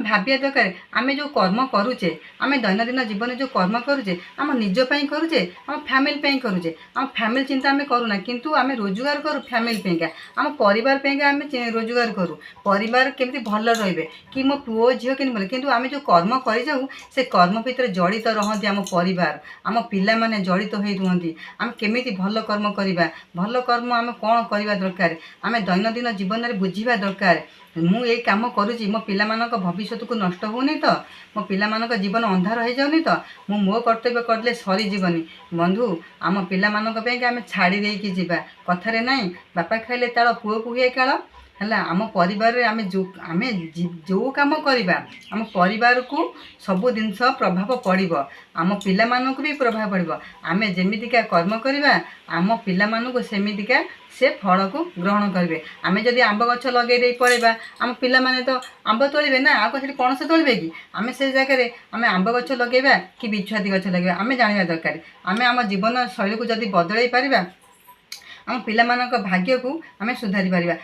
भाविया दरकार आम जो कर्म करुचे आम दैनंदिन जीवन जो कर्म करुचे आम निजपाई करुचे आम फैमिली करुचे आम फैमिली चिंता आम करूना किंतु आम रोजगार करूँ फैमिली आम परिवार आम रोजगार करूँ परिवार केमती भल रे कि मो पुओ झील के भले किंतु आम जो कर्म कर जाऊँ से कर्म भितर जड़ित रहती आम परिवार आम पिला माने जड़ित हो रुहति आम केमिति भल कर्म करवा भल कर्म आम कौन करवा दरकार आम दैनंदिन जीवन में बुझा दरकार मु ये काम करुँची मो पिला मानक भविष्य को नष्ट होनी तो मो पिला मानक जीवन अंधार हो जाऊनी तो मु मो कर्तव्य करले सरी जीवनी बंधु आम पिला मानक पे आम छाड़ी देकी जीवा कथारे नाई बापा खाइले ताल पुओ को हुए काल है आम परिवार आम जो कम करवा आम परिवार को सबू जिनस प्रभाव पड़ो आम पिला मानक भी प्रभाव पड़ो आम जमीतिका कर्म करवा आम पिला मानक सेमितिका से फल को ग्रहण करेंगे आम जदि आंब गछ लगे पड़ेगा आम पिला माने तो आंब तोड़े ना आगे से पणस तोड़े कि आम से जगह आम आंब गछ लगेगा कि बिछुआती गछ लगे आम जाना दरकार आम आम जीवन शैली को जदि बदल पारिबा आम पिला मानक भाग्य को आम सुधारी पारिबा।